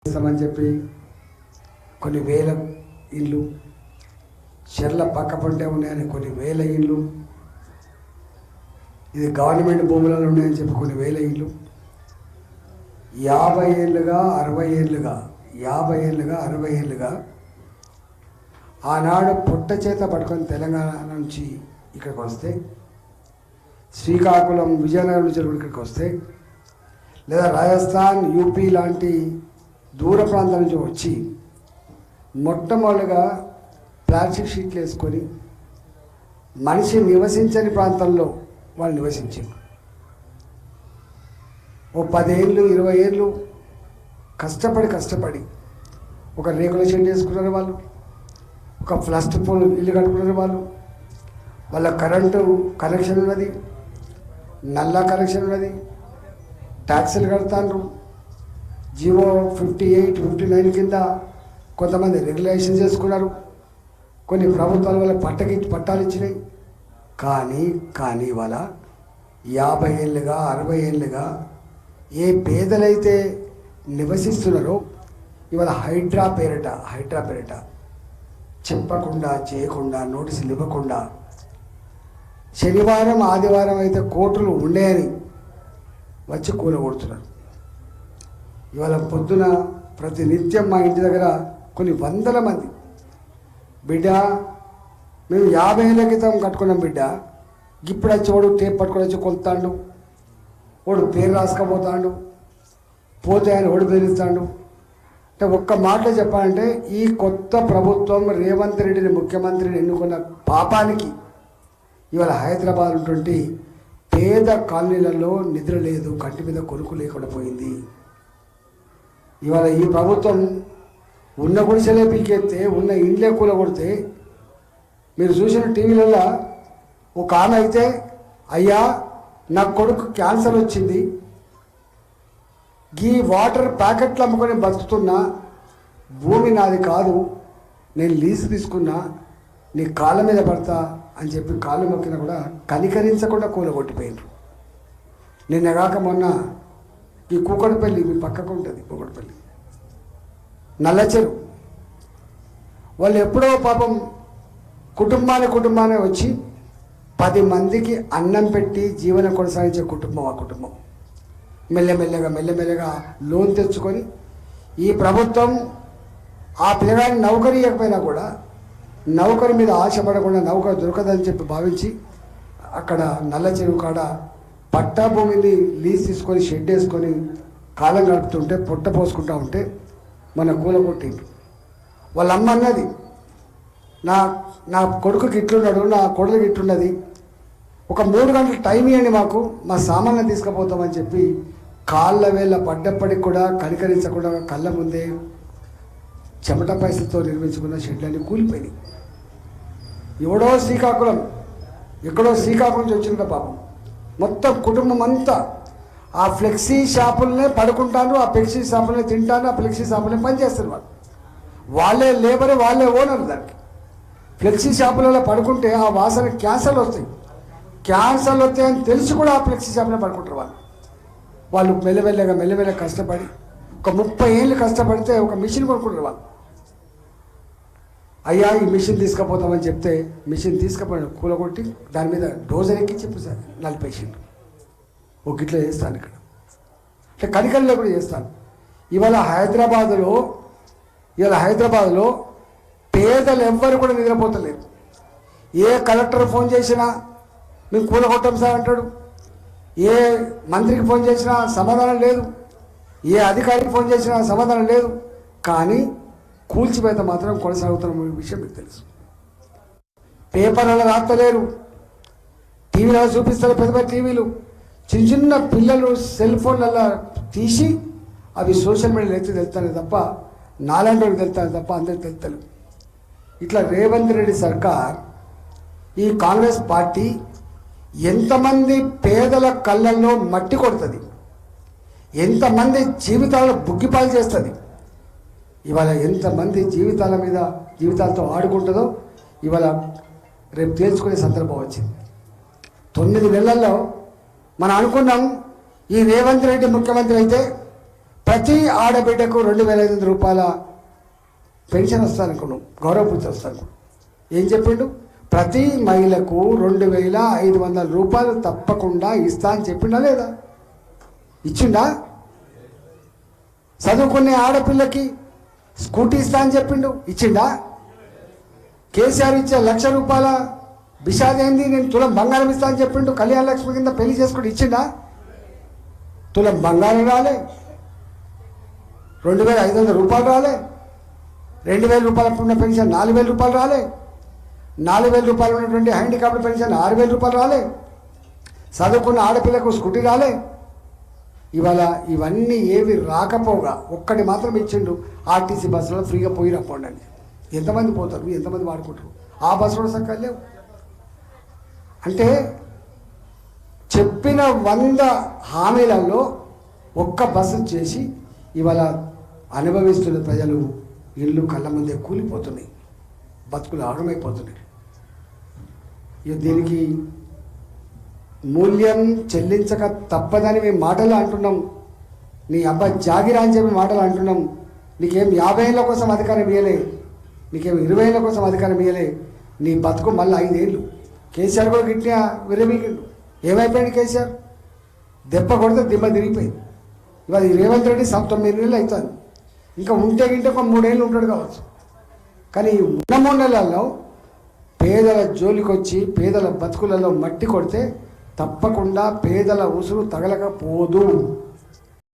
ఇస్తామని చెప్పి కొన్ని వేల ఇళ్ళు, చెర్ల పక్క పంటే ఉన్నాయని కొన్ని వేల ఇళ్ళు, ఇది గవర్నమెంట్ భూములలో ఉన్నాయని చెప్పి కొన్ని వేల ఇళ్ళు, 50 ఏళ్ళుగా 60 ఏళ్ళుగా ఆనాడు పుట్ట చేత పట్టుకొని తెలంగాణ నుంచి ఇక్కడికి వస్తే, శ్రీకాకుళం విజయనగరం నుంచి ఇక్కడికి వస్తే, లేదా రాజస్థాన్ యూపీ లాంటి దూర ప్రాంతాల నుంచి వచ్చి మొట్టమొదటిగా ప్లాస్టిక్ షీట్లు వేసుకొని మనిషి నివసించని ప్రాంతంలో వాళ్ళు నివసించారు. ఓ 10 ఏళ్ళు 20 ఏళ్ళు కష్టపడి ఒక రేకుల షెడ్ వేసుకున్నారు వాళ్ళు, ఒక ఫస్ట్ పోల్ ఇల్లు కట్టుకున్నారు వాళ్ళు. వాళ్ళ కరెంటు కనెక్షన్ ఉన్నది, నల్లా కనెక్షన్ ఉన్నది, ట్యాక్సీలు కడతారు. జీవో 58, 59 కింద కొంతమంది రెగ్యులేషన్ చేసుకున్నారు. కొన్ని ప్రభుత్వాల వల్ల పట్టాలు ఇచ్చినాయి. కానీ వాళ్ళ 50 ఏళ్ళుగా 60 ఏళ్ళుగా ఏ పేదలైతే నివసిస్తున్నారో ఇవాళ హైడ్రా పేరిట చెప్పకుండా చేయకుండా నోటీసులు ఇవ్వకుండా శనివారం ఆదివారం అయితే కోర్టులు ఉండేయని వచ్చి కూలగొడుతున్నారు. ఇవాళ పొద్దున ప్రతి నిత్యం మా ఇంటి దగ్గర కొన్ని వందల మంది, బిడ్డ మేము 50 ఏళ్ళ క్రితం కట్టుకున్నాం బిడ్డ, ఇప్పుడు వచ్చి వాడు టేప్ పట్టుకొని వచ్చి కొలుతాడు, వాడు పేరు రాసుకపోతాడు, పోతే ఆయన ఓడి బెదిరిస్తాడు. అంటే ఒక్క మాటలో చెప్పాలంటే ఈ కొత్త ప్రభుత్వం రేవంత్ రెడ్డిని ముఖ్యమంత్రిని ఎన్నుకున్న పాపానికి ఇవాళ హైదరాబాద్ ఉన్నటువంటి పేద కాలనీలలో నిద్ర లేదు, కంటి మీద కొనుక్కు లేకుండా పోయింది. ఇవాళ ఈ ప్రభుత్వం ఉన్న గుడిసెలే పీకెత్తే, ఉన్న ఇండ్లే కూలగొడితే, మీరు చూసిన టీవీలలో ఒక ఆమె అయితే, అయ్యా నా కొడుకు క్యాన్సర్ వచ్చింది, ఈ వాటర్ ప్యాకెట్లు అమ్ముకొని బతుకుతున్నా, భూమి నాది కాదు, నేను లీజు తీసుకున్నా, నీ కాళ్ళ మీద పడతా అని చెప్పి కాళ్ళు మొక్కినా కూడా కనికరించకుండా కూలగొట్టిపోయినారు. నిన్నగాక మొన్న ఈ కూకట్పల్లి, మీ పక్కకు ఉంటుంది కూకట్పల్లి, నల్లచెరు, వాళ్ళు ఎప్పుడో పాపం కుటుంబాన్ని వచ్చి 10 మందికి అన్నం పెట్టి జీవనం కొనసాగించే కుటుంబం ఆ కుటుంబం. మెల్లమెల్లగా లోన్ తెచ్చుకొని ఈ ప్రభుత్వం ఆ పిల్లగాడిని నౌకరీ ఇవ్వకపోయినా కూడా నౌకరి మీద ఆశపడకుండా నౌకరు దొరకదని చెప్పి భావించి అక్కడ నల్ల చెరువు కాడ పట్టా భూమిని లీజ్ తీసుకొని షెడ్ వేసుకొని కాలం గడుపుతుంటే పొట్ట పోసుకుంటూ ఉంటే మన కూలగొట్టింది. వాళ్ళ అమ్మ అన్నది, నా కొడుకుకి ఇట్లున్నాడు, నా కొడుకుకి ఇట్లున్నది, ఒక 3 గంటలు టైం ఇవ్వండి మాకు, మా సామాన్లు తీసుకుపోతామని చెప్పి కాళ్ళ వేళ్ళ పడ్డప్పటికి కూడా కనికరించకుండా కళ్ళ ముందే చెమట పైసలతో నిర్మించుకున్న షెడ్లన్నీ కూలిపోయినాయి. ఎక్కడో శ్రీకాకుళం నుంచి వచ్చిందా పాపం, మొత్తం కుటుంబం అంతా ఆ ఫ్లెక్సీ షాపులనే పడుకుంటాను, ఆ ఫ్లెక్సీ షాపులనే తింటాను, ఆ ఫ్లెక్సీ షాపులనే పనిచేస్తారు. వాళ్ళే లేబర్, వాళ్ళే ఓనర్. దానికి ఫ్లెక్సీ షాపులలో పడుకుంటే ఆ వాసన క్యాన్సర్లు వస్తాయని తెలిసి కూడా ఆ ఫ్లెక్సీ షాపులో పడుకుంటారు. వాళ్ళు మెల్లమెల్లగా కష్టపడి ఒక 30 ఏళ్ళు కష్టపడితే ఒక మిషన్ కొనుక్కుంటారు వాళ్ళు. అయ్యా ఈ మిషన్ తీసుకుపోతామని చెప్తే మిషన్ తీసుకుపోయిన కూలగొట్టి దాని మీద డోజర్ ఎక్కించి సార్ 40 పేషెంట్లు ఒక గిట్లా చేస్తాను. ఇక్కడ అంటే కనికల్లో కూడా చేస్తాను. ఇవాళ హైదరాబాద్లో పేదలు ఎవ్వరు కూడా నిద్రపోతలేరు. ఏ కలెక్టర్ ఫోన్ చేసినా మేము కూలగొట్టాం సార్ అంటాడు, ఏ మంత్రికి ఫోన్ చేసినా సమాధానం లేదు, ఏ అధికారికి ఫోన్ చేసినా సమాధానం లేదు. కానీ కూల్చిపోతే మాత్రం కొనసాగుతున్న విషయం మీకు తెలుసు. పేపర్లలో రాస్తలేరు, టీవీలలో చూపిస్తారు, పెద్ద టీవీలు, చిన్న పిల్లలు సెల్ ఫోన్లలో తీసి అవి సోషల్ మీడియాలో అయితే తెలుస్తానే తప్ప నాలాంటి వాళ్ళకి తెలుస్తాను తప్ప అందరికి తెలుస్తలు. ఇట్లా రేవంత్ రెడ్డి సర్కార్, ఈ కాంగ్రెస్ పార్టీ ఎంతమంది పేదల కళ్ళల్లో మట్టి కొడుతుంది, ఎంతమంది జీవితాలను బుగ్గిపాలు చేస్తుంది, ఇవాళ ఎంతమంది జీవితాలతో ఆడుకుంటుందో ఇవాళ రేపు తేల్చుకునే సందర్భం వచ్చింది. 9 నెలల్లో మనం అనుకున్నాం ఈ రేవంత్ రెడ్డి ముఖ్యమంత్రి అయితే ప్రతి ఆడబిడ్డకు 2,500 రూపాయల పెన్షన్ వస్తానుకున్నాం, గౌరవపూర్తి వస్తాను. ఏం చెప్పిండు? ప్రతి మహిళకు 2,500 రూపాయలు తప్పకుండా ఇస్తా అని చెప్పిండా లేదా? ఇచ్చిండా? చదువుకునే ఆడపిల్లకి స్కూటీ ఇస్తా అని చెప్పిండు, ఇచ్చిండా? కేసీఆర్ ఇచ్చే 1,00,000 రూపాయల బిషాదేంది, నేను తులం బంగారం ఇస్తా అని చెప్పిండు, కళ్యాణ లక్ష్మి కింద పెళ్లి చేసుకుంటూ ఇచ్చిండా? తులం బంగారం రాలే, 2,500 రూపాయలు రాలే, 2,000 రూపాయల ఉన్న పెన్షన్ 4,000 రూపాయలు రాలే, 4,000 రూపాయలు ఉన్నటువంటి హ్యాండిక్యాప్డ్ పెన్షన్ 6,000 రూపాయలు రాలే, చదువుకున్న ఆడపిల్లకు స్కూటీ రాలే. ఇవాళ ఇవన్నీ ఏవి రాకపోగా ఒక్కటి మాత్రం ఇచ్చిండు, ఆర్టీసీ బస్సులో ఫ్రీగా పోయి రాపోండి అని. ఎంతమంది పోతారు, ఎంతమంది వాడుకుంటారు? ఆ బస్సులో సక్కగా లేవు. అంటే చెప్పిన 100 హామీలలో ఒక్క బస్సు చేసి ఇవాళ అనుభవిస్తున్న ప్రజలు ఇల్లు కళ్ళ ముందే కూలిపోతున్నాయి, బతుకులు ఆగమైపోతున్నాయి. దీనికి మూల్యం చెల్లించక తప్పదని మేము మాటలు అంటున్నాం. నీ అబ్బాయి జాగిరా అని చెప్పి మాటలు అంటున్నాం. నీకేం 50 ఏళ్ళ కోసం అధికారం ఇవ్వలే, నీకేం 20 ఏళ్ళ కోసం అధికారం ఇవ్వలే. నీ బతుకు మళ్ళీ 5 ఏళ్ళు. కేసీఆర్ కూడా గిట్టిన విరమీకిండు. ఏమైపోయింది కేసీఆర్? దెబ్బ కొడితే దిమ్మ తిరిగిపోయింది. ఇవాళ రేవంత్ రెడ్డి 9 నెలలు అవుతుంది. ఇంకా ఉంటే గింటే ఒక 3 ఏళ్ళు ఉంటాడు కావచ్చు. కానీ ఉన్న 3 నెలల్లో పేదల జోలికొచ్చి పేదల బతుకులలో మట్టి కొడితే తప్పకుండా పేదల ఉసురు తగలకపోదు.